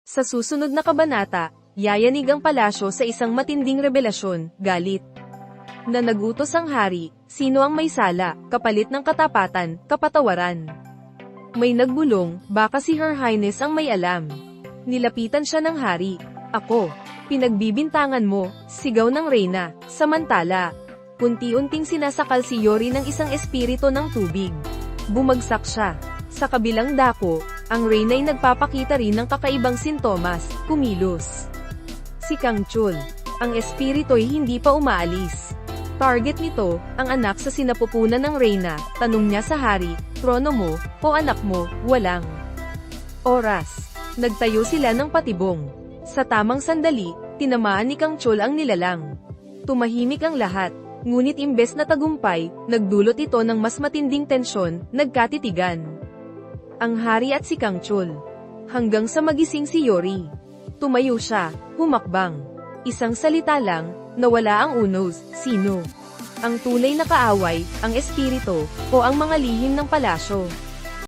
Sa susunod na kabanata, yayanig ang palasyo sa isang matinding rebelasyon, galit. Na nagutos ang hari, sino ang may sala, kapalit ng katapatan, kapatawaran. May nagbulong, baka si Her Highness ang may alam. Nilapitan siya ng hari. Ako, pinagbibintangan mo, sigaw ng reyna. Samantala, unti-unting sinasakal si Yori ng isang espiritu ng tubig. Bumagsak siya. Sa kabilang dako, ang reyna ay nagpapakita rin ng kakaibang sintomas, kumilos. Si Kang Chul. Ang espiritu ay hindi pa umaalis. Target nito, ang anak sa sinapupunan ng reyna. Tanong niya sa hari, trono mo, o anak mo, walang oras. Nagtayo sila ng patibong. Sa tamang sandali, tinamaan ni Kang Chul ang nilalang. Tumahimik ang lahat, ngunit imbes na tagumpay, nagdulot ito ng mas matinding tensyon, nagkatitigan. Ang hari at si Kang Chul. Hanggang sa magising si Yori. Tumayo siya, humakbang. Isang salita lang, nawala ang unos, sino? Ang tunay na kaaway, ang espiritu, o ang mga lihim ng palasyo?